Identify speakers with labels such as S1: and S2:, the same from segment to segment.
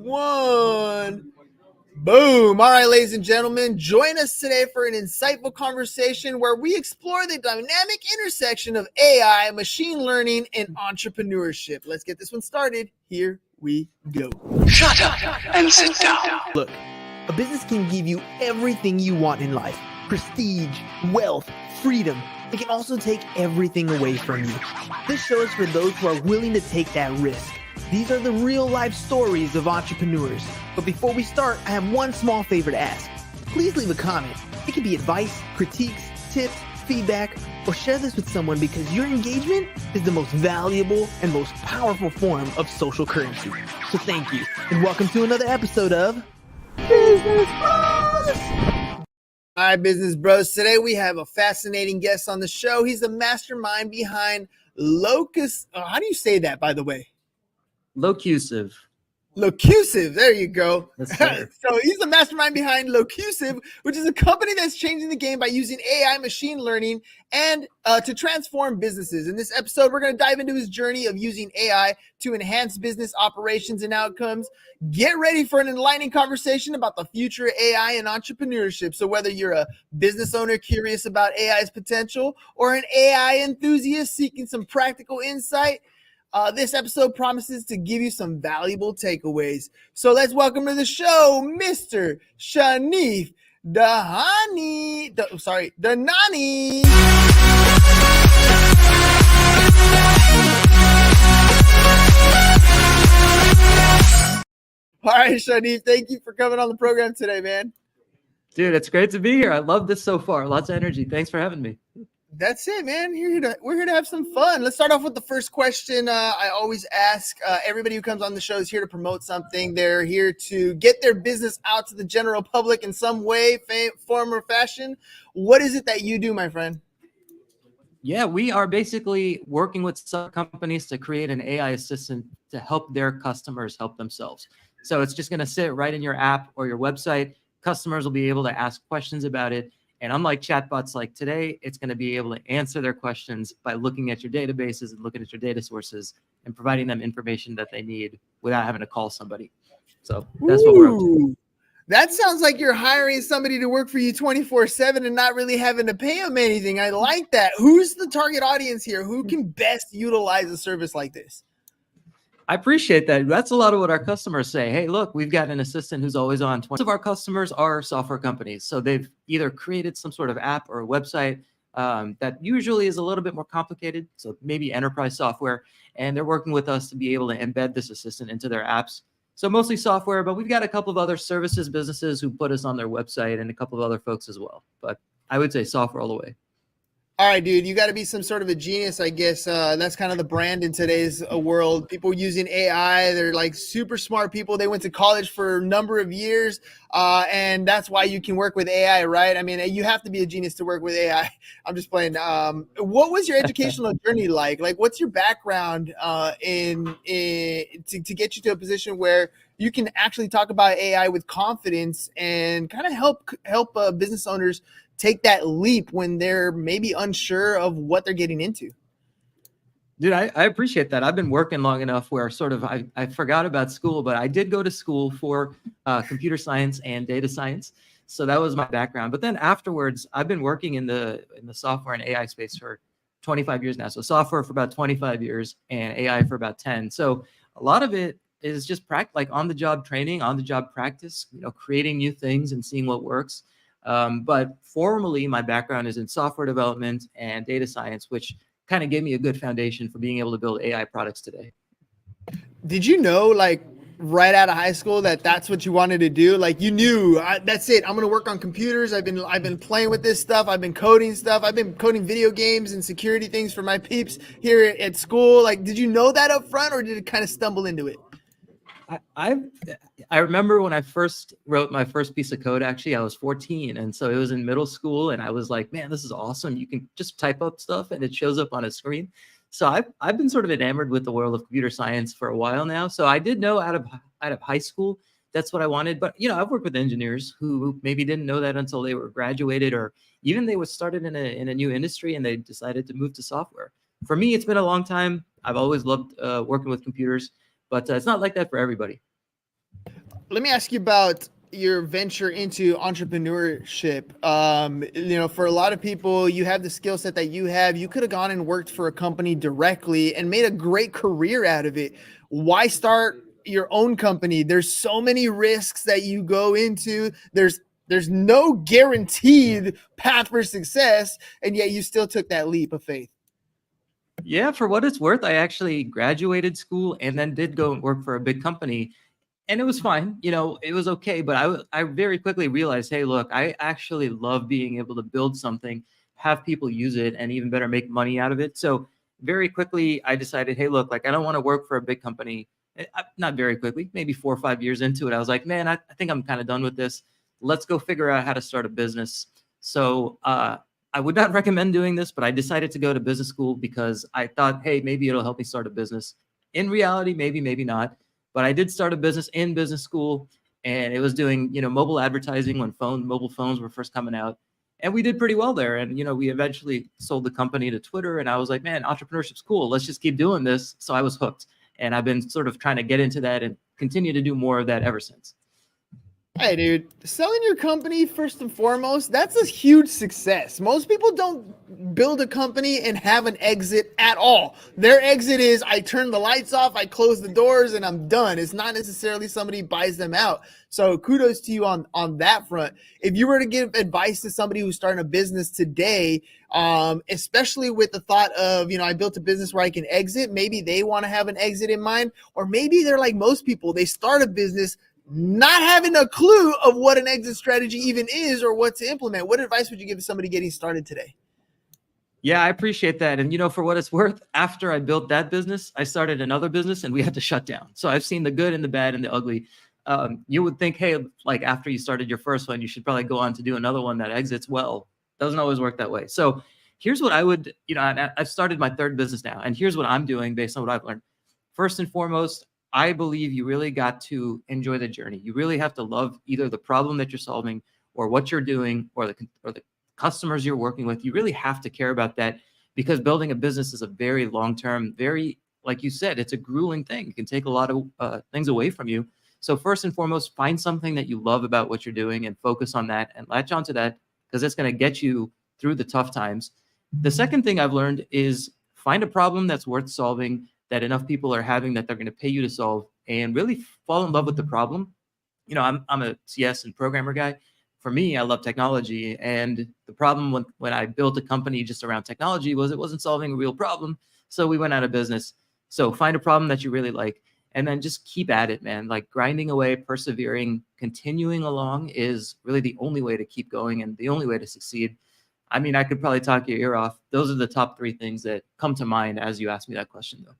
S1: One. Boom. All right, ladies and gentlemen, join us today for an insightful conversation where we explore the dynamic intersection of AI, machine learning, and entrepreneurship. Let's get this one started. Here we go.
S2: Shut up and sit down.
S1: Look, a business can give you everything you want in life: prestige, wealth, freedom. It can also take everything away from you. This show is for those who are willing to take that risk. These are the real life stories of entrepreneurs. But before we start, I have one small favor to ask. Please leave a comment. It can be advice, critiques, tips, feedback, or share this with someone because your engagement is the most valuable and most powerful form of social currency. So thank you, and welcome to another episode of Business Bros. All right, Business Bros. Today we have a fascinating guest on the show. He's the mastermind behind Locusive. How do you say that, by the way?
S3: Locusive.
S1: Locusive, there you go.
S3: Yes,
S1: So he's the mastermind behind Locusive, which is a company that's changing the game by using AI, machine learning, and to transform businesses. In this episode, we're going to dive into his journey of using AI to enhance business operations and outcomes. Get ready for an enlightening conversation about the future of AI and entrepreneurship. So whether you're a business owner curious about AI's potential or an AI enthusiast seeking some practical insight, this episode promises to give you some valuable takeaways. So let's welcome to the show, Mr. Shanif Dhanani. Dhanani. All right, Shanif, thank you for coming on the program today, man.
S3: Dude, it's great to be here. I love this so far. Lots of energy. Thanks for having me.
S1: That's it, man. We're here to have some fun. Let's start off with the first question I always ask. Everybody who comes on the show is here to promote something. They're here to get their business out to the general public in some way, form, or fashion. What is it that you do, my friend?
S3: Yeah, we are basically working with some companies to create an AI assistant to help their customers help themselves. So it's just going to sit right in your app or your website. Customers will be able to ask questions about it. And unlike chatbots like today, it's going to be able to answer their questions by looking at your databases and looking at your data sources and providing them information that they need without having to call somebody. So that's what we're up to.
S1: That sounds like you're hiring somebody to work for you 24/7 and not really having to pay them anything. I like that. Who's the target audience here? Who can best utilize a service like this?
S3: I appreciate that. That's a lot of what our customers say. Hey, look, we've got an assistant who's always on. Most of our customers are software companies. So they've either created some sort of app or a website that usually is a little bit more complicated. So maybe enterprise software. And they're working with us to be able to embed this assistant into their apps. So mostly software, but we've got a couple of other services businesses who put us on their website and a couple of other folks as well. But I would say software all the way.
S1: All right, dude, you got to be some sort of a genius, I guess. That's kind of the brand in today's world. People using AI, they're like super smart people. They went to college for a number of years, and that's why you can work with AI, right? I mean, you have to be a genius to work with AI. I'm just playing. What was your educational journey like? Like, what's your background to get you to a position where you can actually talk about AI with confidence and kind of help business owners take that leap when they're maybe unsure of what they're getting into?
S3: Dude, I appreciate that. I've been working long enough where sort of I forgot about school, but I did go to school for computer science and data science. So that was my background. But then afterwards, I've been working in the software and AI space for 25 years now. So software for about 25 years and AI for about 10. So a lot of it is just like on the job training, on the job practice, creating new things and seeing what works. But formally, my background is in software development and data science, which kind of gave me a good foundation for being able to build AI products today.
S1: Did you know, like, right out of high school that's what you wanted to do? Like, you knew, that's it. I'm going to work on computers. I've been playing with this stuff. I've been coding stuff. I've been coding video games and security things for my peeps here at school. Like, did you know that up front, or did it kind of stumble into it?
S3: I remember when I first wrote my first piece of code, actually, I was 14. And so it was in middle school. And I was like, man, this is awesome. You can just type up stuff and it shows up on a screen. So I've been sort of enamored with the world of computer science for a while now. So I did know out of high school, that's what I wanted. But, I've worked with engineers who maybe didn't know that until they were graduated, or even they were started in a new industry and they decided to move to software. For me, it's been a long time. I've always loved working with computers. But it's not like that for everybody.
S1: let me ask you about your venture into entrepreneurship. For a lot of people, you have the skill set that you have. You could have gone and worked for a company directly and made a great career out of it. Why start your own company? There's so many risks that you go into. There's no guaranteed path for success, and yet you still took that leap of faith.
S3: Yeah, for what it's worth, I actually graduated school and then did go and work for a big company. And it was fine, it was okay. But I very quickly realized, hey, look, I actually love being able to build something, have people use it, and even better, make money out of it. So very quickly, I decided, hey, look, like I don't want to work for a big company. Not very quickly, maybe 4 or 5 years into it, I was like, man, I think I'm kind of done with this. Let's go figure out how to start a business. So I would not recommend doing this, but I decided to go to business school because I thought, hey, maybe it'll help me start a business. In reality, maybe not. But I did start a business in business school, and it was doing, mobile advertising when mobile phones were first coming out. And we did pretty well there. And, we eventually sold the company to Twitter. And I was like, man, entrepreneurship's cool. Let's just keep doing this. So I was hooked. And I've been sort of trying to get into that and continue to do more of that ever since.
S1: Hey, dude, selling your company first and foremost, that's a huge success. Most people don't build a company and have an exit at all. Their exit is I turn the lights off, I close the doors, and I'm done. It's not necessarily somebody buys them out. So kudos to you on that front. If you were to give advice to somebody who's starting a business today, especially with the thought of, I built a business where I can exit, maybe they want to have an exit in mind, or maybe they're like most people, they start a business not having a clue of what an exit strategy even is or what to implement. What advice would you give to somebody getting started today?
S3: Yeah, I appreciate that. And, for what it's worth, after I built that business, I started another business and we had to shut down. So I've seen the good and the bad and the ugly. You would think, hey, like after you started your first one, you should probably go on to do another one that exits well. Doesn't always work that way. So here's what I would, I've started my third business now. And here's what I'm doing based on what I've learned. First and foremost, I believe you really got to enjoy the journey. You really have to love either the problem that you're solving or what you're doing or the customers you're working with. You really have to care about that because building a business is a very long-term, very, like you said, it's a grueling thing. It can take a lot of things away from you. So first and foremost, find something that you love about what you're doing and focus on that and latch onto that because it's going to get you through the tough times. The second thing I've learned is find a problem that's worth solving that enough people are having that they're going to pay you to solve and really fall in love with the problem. I'm a CS and programmer guy. For me, I love technology. And the problem when I built a company just around technology was it wasn't solving a real problem. So we went out of business. So find a problem that you really like and then just keep at it, man. Like grinding away, persevering, continuing along is really the only way to keep going and the only way to succeed. I mean, I could probably talk your ear off. Those are the top 3 things that come to mind as you ask me that question, though.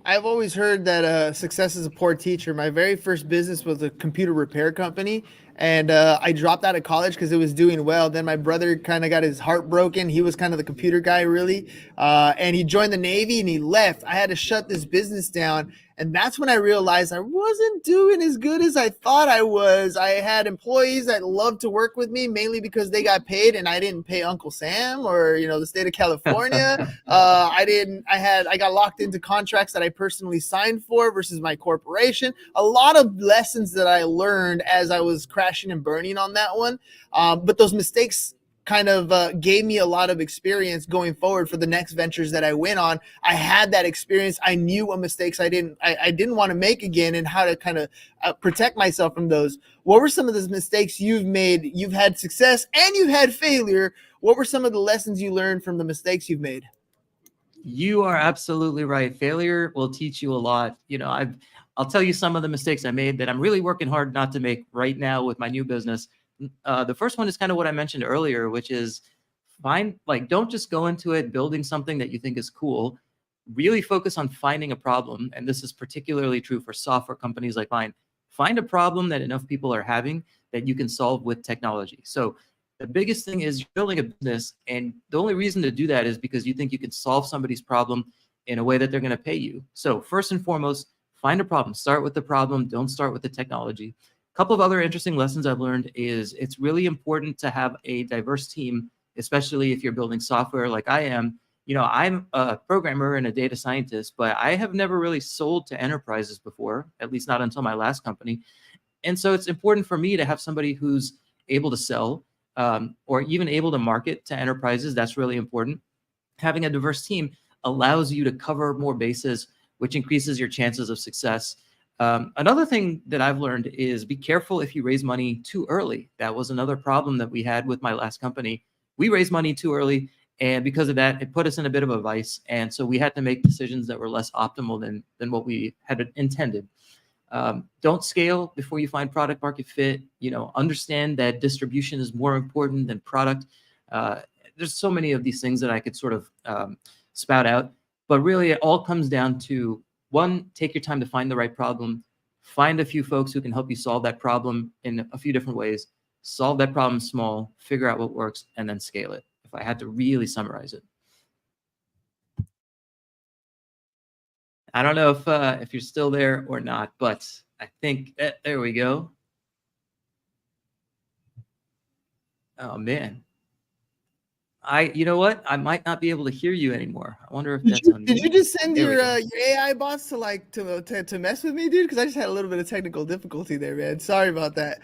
S1: I've always heard that success is a poor teacher. My very first business was a computer repair company, and I dropped out of college because it was doing well. Then my brother kind of got his heart broken. He was kind of the computer guy, really, and he joined the Navy and he left. I had to shut this business down, and that's when I realized I wasn't doing as good as I thought I was. I had employees that loved to work with me mainly because they got paid and I didn't pay Uncle Sam or, the state of California. I got locked into contracts that I personally signed for versus my corporation. A lot of lessons that I learned as I was crashing and burning on that one. But those mistakes kind of gave me a lot of experience going forward for the next ventures that I went on. I had that experience. I knew what mistakes I didn't want to make again and how to kind of protect myself from those. What were some of those mistakes you've made? You've had success and you've had failure. What were some of the lessons you learned from the mistakes you've made?
S3: You are absolutely right. Failure will teach you a lot. I'll tell you some of the mistakes I made that I'm really working hard not to make right now with my new business. The first one is kind of what I mentioned earlier, which is don't just go into it building something that you think is cool. Really focus on finding a problem. And this is particularly true for software companies like mine. Find a problem that enough people are having that you can solve with technology. So the biggest thing is you're building a business, and the only reason to do that is because you think you can solve somebody's problem in a way that they're going to pay you. So first and foremost, find a problem. Start with the problem. Don't start with the technology. A couple of other interesting lessons I've learned is it's really important to have a diverse team, especially if you're building software like I am. I'm a programmer and a data scientist, but I have never really sold to enterprises before, at least not until my last company. And so it's important for me to have somebody who's able to sell, or even able to market to enterprises. That's really important. Having a diverse team allows you to cover more bases, which increases your chances of success. Another thing that I've learned is be careful if you raise money too early. That was another problem that we had with my last company. We raised money too early, and because of that, it put us in a bit of a vice. And so we had to make decisions that were less optimal than what we had intended. Don't scale before you find product market fit. Understand that distribution is more important than product. There's so many of these things that I could sort of spout out, but really it all comes down to, one, take your time to find the right problem, find a few folks who can help you solve that problem in a few different ways, solve that problem small, figure out what works, and then scale it, if I had to really summarize it. I don't know if you're still there or not, but I think there we go. Oh man, you know what? I might not be able to hear you anymore. I wonder if that's on me.
S4: Did you just send
S3: There we
S4: your
S3: go.
S4: AI bots to to mess with me, dude? Because I just had a little bit of technical difficulty there, man. Sorry about that.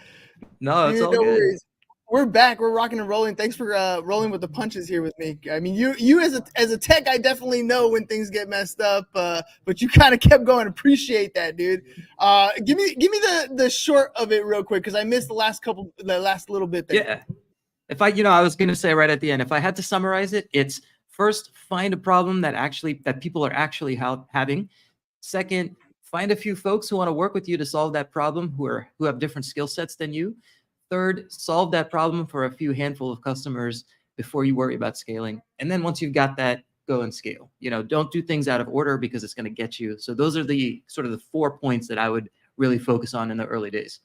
S3: No, it's
S4: Dude,
S3: all
S4: no
S3: good.
S4: worries. We're back. We're rocking and rolling. Thanks for rolling with the punches here with me. I mean, you as a tech, I definitely know when things get messed up. But you kind of kept going. Appreciate that, dude. Give me the short of it real quick, because I missed the last little bit there.
S3: Yeah. If I was going to say right at the end, if I had to summarize it, it's first, find a problem that people are actually having. Second, find a few folks who want to work with you to solve that problem, who have different skill sets than you. Third, solve that problem for a few handful of customers before you worry about scaling. And then once you've got that, go and scale. Don't do things out of order, because it's going to get you. So those are the sort of the 4 points that I would really focus on in the early days.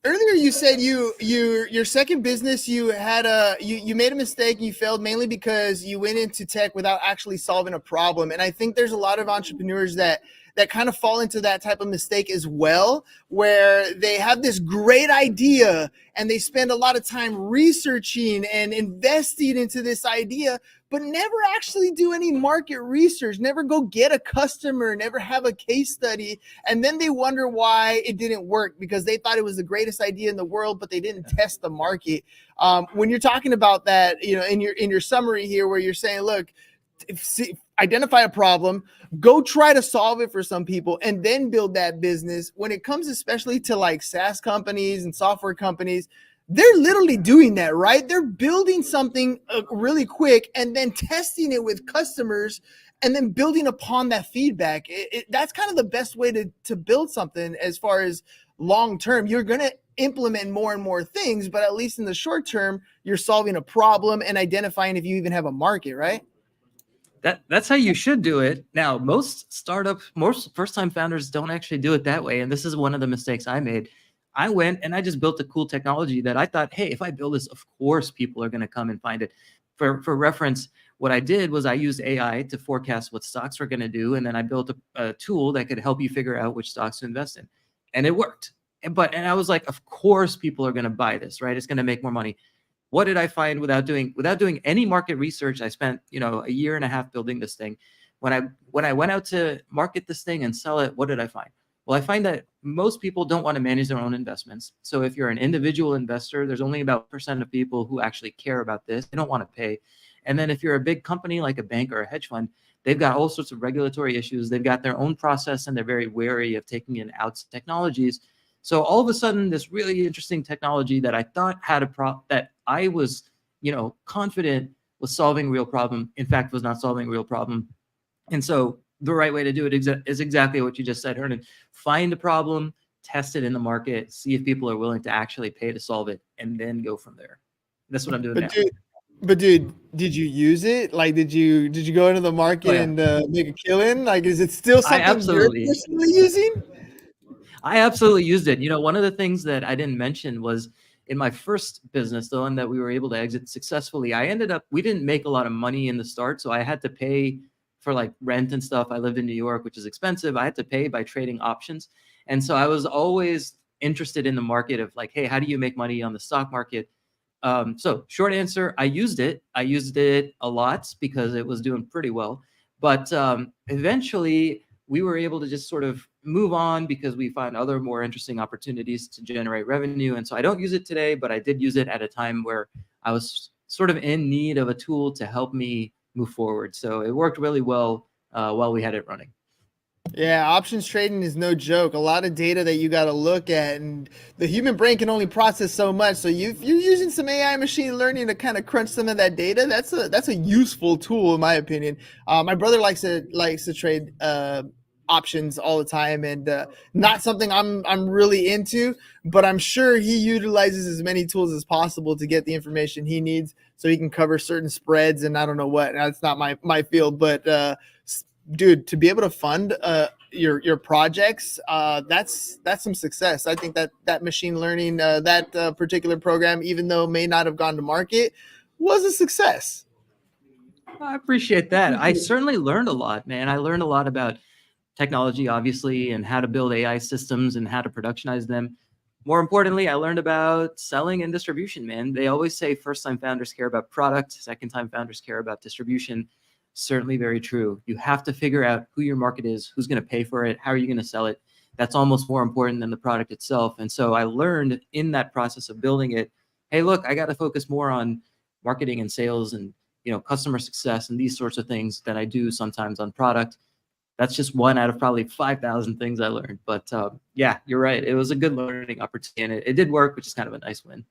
S4: Earlier, you said your second business, you made a mistake and you failed mainly because you went into tech without actually solving a problem. And I think there's a lot of entrepreneurs that kind of fall into that type of mistake as well, where they have this great idea and they spend a lot of time researching and investing into this idea, but never actually do any market research, never go get a customer, never have a case study. And then they wonder why it didn't work, because they thought it was the greatest idea in the world, but they didn't test the market. When you're talking about that, in your summary here, where you're saying, look, identify a problem, go try to solve it for some people, and then build that business. When it comes especially to like SaaS companies and software companies, they're literally doing that, right? They're building something really quick and then testing it with customers and then building upon that feedback. That's kind of the best way to build something as far as long term. You're going to implement more and more things, but at least in the short term, you're solving a problem and identifying if you even have a market, right?
S3: That's how you should do it. Now, most first-time founders don't actually do it that way. And this is one of the mistakes I made. I went and I just built a cool technology that I thought, hey, if I build this, of course, people are going to come and find it. For reference, what I did was I used AI to forecast what stocks were going to do. And then I built a tool that could help you figure out which stocks to invest in. And it worked. And I was like, of course, people are going to buy this, right? It's going to make more money. What did I find without doing any market research? I spent, a year and a half building this thing. When I went out to market this thing and sell it, what did I find? Well, I find that most people don't want to manage their own investments. So if you're an individual investor, there's only about 1% of people who actually care about this. They don't want to pay. And then if you're a big company like a bank or a hedge fund, they've got all sorts of regulatory issues. They've got their own process, and they're very wary of taking in outside technologies. So all of a sudden, this really interesting technology that I thought had that I was, confident was solving a real problem, in fact, was not solving a real problem. And so the right way to do it is exactly what you just said, Hernan. Find a problem, test it in the market, see if people are willing to actually pay to solve it, and then go from there. That's what I'm doing now.
S4: Dude, did you use it? Like, did you go into the market and make a killing? Like, is it still something you're personally using?
S3: I absolutely used it. One of the things that I didn't mention was in my first business, the one that we were able to exit successfully, we didn't make a lot of money in the start. So I had to pay for like rent and stuff. I lived in New York, which is expensive. I had to pay by trading options. And so I was always interested in the market of like, hey, how do you make money on the stock market? So short answer, I used it. I used it a lot because it was doing pretty well. But eventually we were able to just sort of move on because we find other more interesting opportunities to generate revenue. And so I don't use it today, but I did use it at a time where I was sort of in need of a tool to help me move forward. So it worked really well while we had it running.
S4: Yeah, options trading is no joke. A lot of data that you got to look at, and the human brain can only process so much. So if you're using some AI machine learning to kind of crunch some of that data, that's a useful tool in my opinion. My brother likes to trade options all the time, and not something I'm really into, but I'm sure he utilizes as many tools as possible to get the information he needs so he can cover certain spreads and I don't know what. That's not my field, but dude, to be able to fund your projects, that's some success. I think that machine learning, that particular program, even though it may not have gone to market, was a success.
S3: I appreciate that. I certainly learned a lot, man. I learned a lot about technology, obviously, and how to build AI systems and how to productionize them. More importantly, I learned about selling and distribution, man. They always say first-time founders care about product, second-time founders care about distribution. Certainly very true. You have to figure out who your market is, who's going to pay for it, how are you going to sell it. That's almost more important than the product itself. And so I learned in that process of building it, hey, look, I got to focus more on marketing and sales and customer success and these sorts of things than I do sometimes on product. That's just one out of probably 5,000 things I learned. But yeah, you're right. It was a good learning opportunity, and it did work, which is kind of a nice win.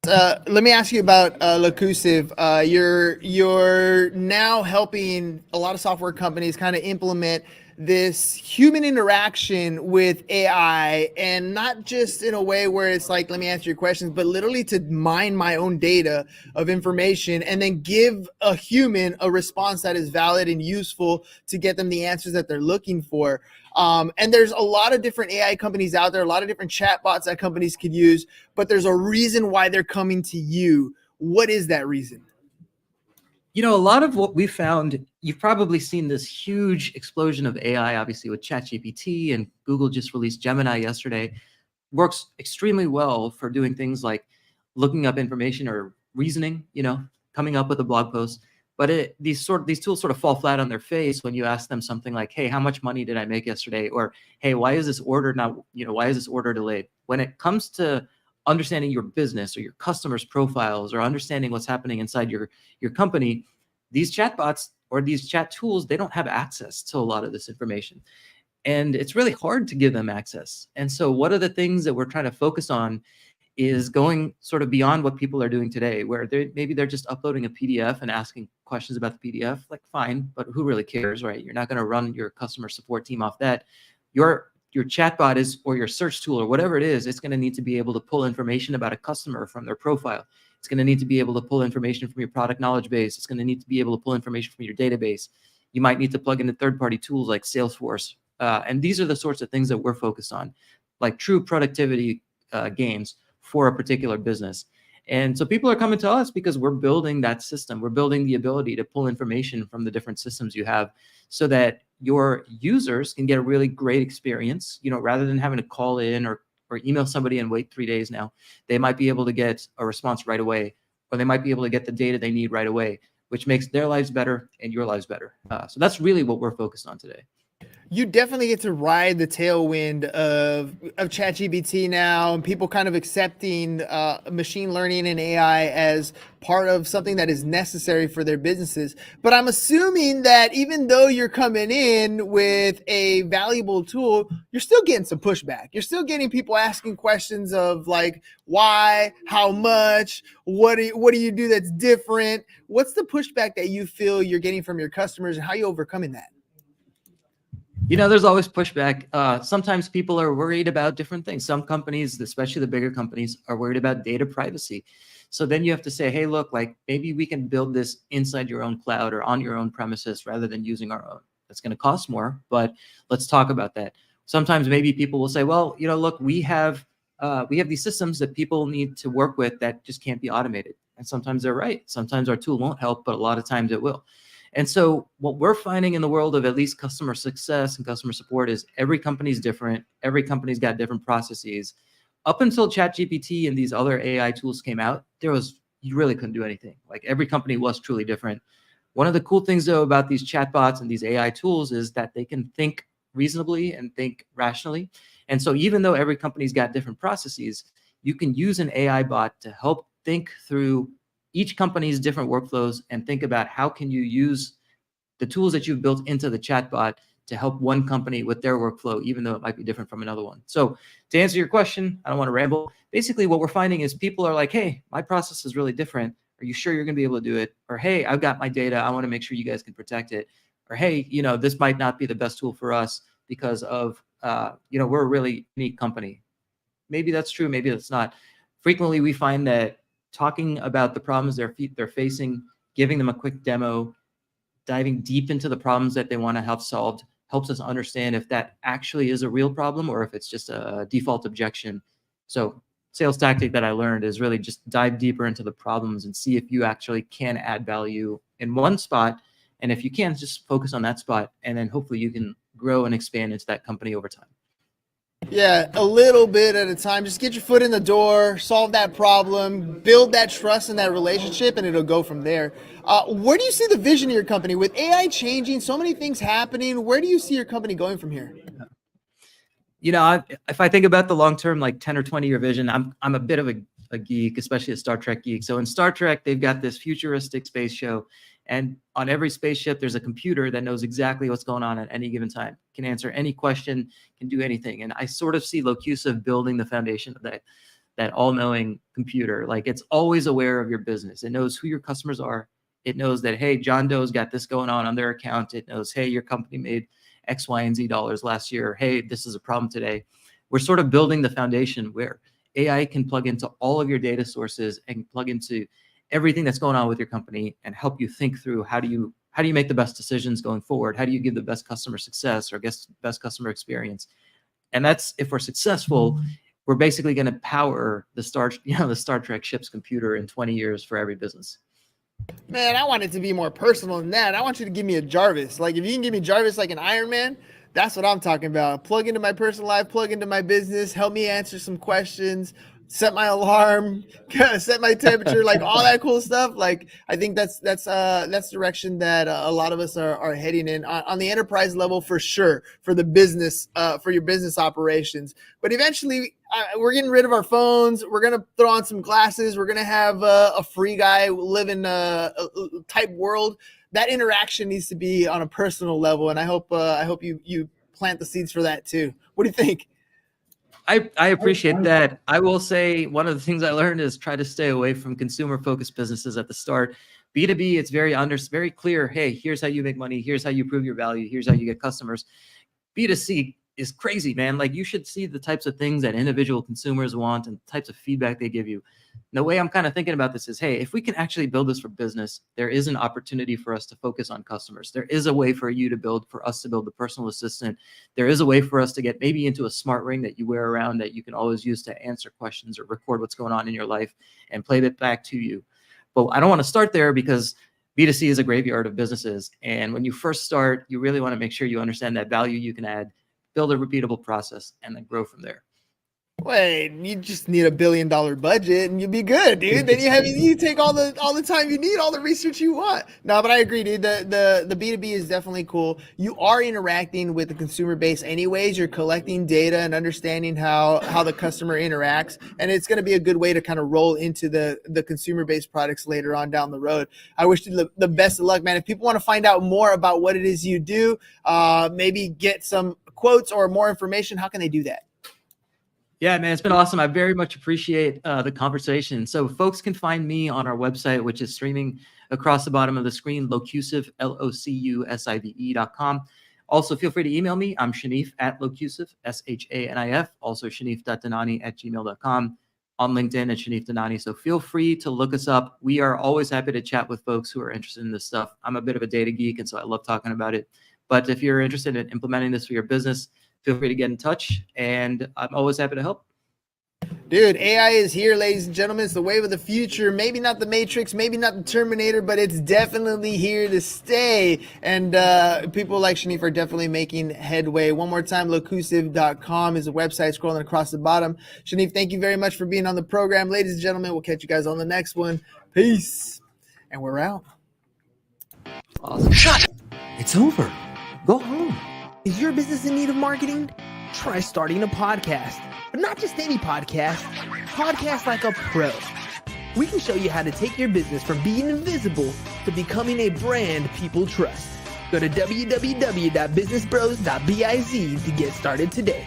S4: Let me ask you about Locusive. You're now helping a lot of software companies kind of implement this human interaction with AI, and not just in a way where it's like, let me answer your questions, but literally to mine my own data of information and then give a human a response that is valid and useful to get them the answers that they're looking for. And there's a lot of different AI companies out there, a lot of different chatbots that companies could use, but there's a reason why they're coming to you. What is that reason?
S3: A lot of what we found, you've probably seen this huge explosion of AI, obviously with ChatGPT, and Google just released Gemini yesterday. Works extremely well for doing things like looking up information or reasoning, coming up with a blog post. But these tools sort of fall flat on their face when you ask them something like, hey, how much money did I make yesterday? Or, hey, why is this order why is this order delayed? When it comes to understanding your business or your customers' profiles or understanding what's happening inside your company, these chatbots or these chat tools, they don't have access to a lot of this information. And it's really hard to give them access. And so one of the things that we're trying to focus on is going sort of beyond what people are doing today, where maybe they're just uploading a PDF and asking questions about the PDF, like fine, but who really cares, right? You're not going to run your customer support team off that. Your chatbot is, or your search tool or whatever it is, it's going to need to be able to pull information about a customer from their profile. It's going to need to be able to pull information from your product knowledge base. It's going to need to be able to pull information from your database. You might need to plug into third-party tools like Salesforce. And these are the sorts of things that we're focused on, like true productivity gains for a particular business. And so people are coming to us because we're building that system. We're building the ability to pull information from the different systems you have so that your users can get a really great experience, rather than having to call in or email somebody and wait 3 days now. They might be able to get a response right away, or they might be able to get the data they need right away, which makes their lives better and your lives better. So that's really what we're focused on today.
S4: You definitely get to ride the tailwind of ChatGPT now, and people kind of accepting machine learning and AI as part of something that is necessary for their businesses. But I'm assuming that even though you're coming in with a valuable tool, you're still getting some pushback. You're still getting people asking questions of like, why, how much, what do you do that's different? What's the pushback that you feel you're getting from your customers, and how are you overcoming that?
S3: There's always pushback. Sometimes people are worried about different things. Some companies, especially the bigger companies, are worried about data privacy. So then you have to say, hey, look, like maybe we can build this inside your own cloud or on your own premises rather than using our own. That's going to cost more, but let's talk about that. Sometimes maybe people will say, well, look, we have these systems that people need to work with that just can't be automated. And sometimes they're right. Sometimes our tool won't help, but a lot of times it will. And so what we're finding in the world of at least customer success and customer support is every company's different. Every company's got different processes. Up until ChatGPT and these other AI tools came out, you really couldn't do anything. Like every company was truly different. One of the cool things though about these chatbots and these AI tools is that they can think reasonably and think rationally. And so even though every company's got different processes, you can use an AI bot to help think through each company's different workflows and think about how can you use the tools that you've built into the chatbot to help one company with their workflow, even though it might be different from another one. So to answer your question, I don't want to ramble. Basically, what we're finding is people are like, hey, my process is really different. Are you sure you're going to be able to do it? Or, hey, I've got my data. I want to make sure you guys can protect it. Or, hey, this might not be the best tool for us because of, we're a really unique company. Maybe that's true. Maybe that's not. Frequently, we find that talking about the problems they're facing, giving them a quick demo, diving deep into the problems that they want to have solved helps us understand if that actually is a real problem or if it's just a default objection. So sales tactic that I learned is really just dive deeper into the problems and see if you actually can add value in one spot. And if you can, just focus on that spot. And then hopefully you can grow and expand into that company over time.
S4: Yeah, a little bit at a time. Just get your foot in the door, solve that problem, build that trust in that relationship, and it'll go from there. Where do you see the vision of your company? With AI changing, so many things happening, where do you see your company going from here?
S3: If I think about the long-term, like 10 or 20-year vision, I'm a bit of a geek, especially a Star Trek geek. So in Star Trek, they've got this futuristic space show. And on every spaceship, there's a computer that knows exactly what's going on at any given time, can answer any question, can do anything. And I sort of see Locusive building the foundation of that all-knowing computer. Like, it's always aware of your business. It knows who your customers are. It knows that, hey, John Doe's got this going on their account. It knows, hey, your company made X, Y, and Z dollars last year. Hey, this is a problem today. We're sort of building the foundation where AI can plug into all of your data sources and plug into everything that's going on with your company and help you think through how do you make the best decisions going forward? How do you give the best customer success or best customer experience? And that's, if we're successful, we're basically going to power the Star Trek ship's computer in 20 years for every business.
S4: Man, I want it to be more personal than that. I want you to give me a Jarvis. Like, if you can give me Jarvis like an Iron Man, that's what I'm talking about. Plug into my personal life, plug into my business, help me answer some questions, set my alarm, set my temperature, like all that cool stuff. Like, I think that's the direction that a lot of us are heading in on the enterprise level, for sure, for the business, for your business operations. But eventually, we're getting rid of our phones. We're going to throw on some glasses. We're going to have a free guy live in a type world. That interaction needs to be on a personal level. And I hope you plant the seeds for that too. What do you think?
S3: I appreciate that. I will say one of the things I learned is try to stay away from consumer-focused businesses at the start. B2B, it's very clear. Hey, here's how you make money. Here's how you prove your value. Here's how you get customers. B2C is crazy, man. Like, you should see the types of things that individual consumers want and the types of feedback they give you. And the way I'm kind of thinking about this is, hey, if we can actually build this for business, there is an opportunity for us to focus on customers. There is a way for us to build the personal assistant. There is a way for us to get maybe into a smart ring that you wear around that you can always use to answer questions or record what's going on in your life and play it back to you. But I don't want to start there because B2C is a graveyard of businesses. And when you first start, you really want to make sure you understand that value you can add, build a repeatable process, and then grow from there.
S4: Wait, you just need $1 billion budget and you'll be good, dude. Then you take all the time you need, all the research you want. No, but I agree, dude. The B2B is definitely cool. You are interacting with the consumer base anyways. You're collecting data and understanding how the customer interacts, and it's going to be a good way to kind of roll into the consumer based products later on down the road. I wish you the best of luck, man. If people want to find out more about what it is you do, maybe get some quotes or more information, how can they do that?
S3: Yeah, man, it's been awesome. I very much appreciate the conversation. So folks can find me on our website, which is streaming across the bottom of the screen, Locusive, LOCUSIVE.com. Also, feel free to email me. I'm Shanif at Locusive, SHANIF. Also, Shanif.Dhanani@gmail.com. On LinkedIn at Shanif Dhanani. So feel free to look us up. We are always happy to chat with folks who are interested in this stuff. I'm a bit of a data geek, and so I love talking about it. But if you're interested in implementing this for your business, feel free to get in touch, and I'm always happy to help.
S4: Dude, AI is here, ladies and gentlemen. It's the wave of the future. Maybe not the Matrix, maybe not the Terminator, but it's definitely here to stay. And people like Shanif are definitely making headway. One more time, locusive.com is the website scrolling across the bottom. Shanif, thank you very much for being on the program. Ladies and gentlemen, we'll catch you guys on the next one. Peace. And we're out.
S3: Awesome.
S2: Shut up.
S1: It's over. Go home. Is your business in need of marketing? Try starting a podcast, but not just any podcast. Podcast like a pro. We can show you how to take your business from being invisible to becoming a brand people trust. Go to www.businessbros.biz to get started today.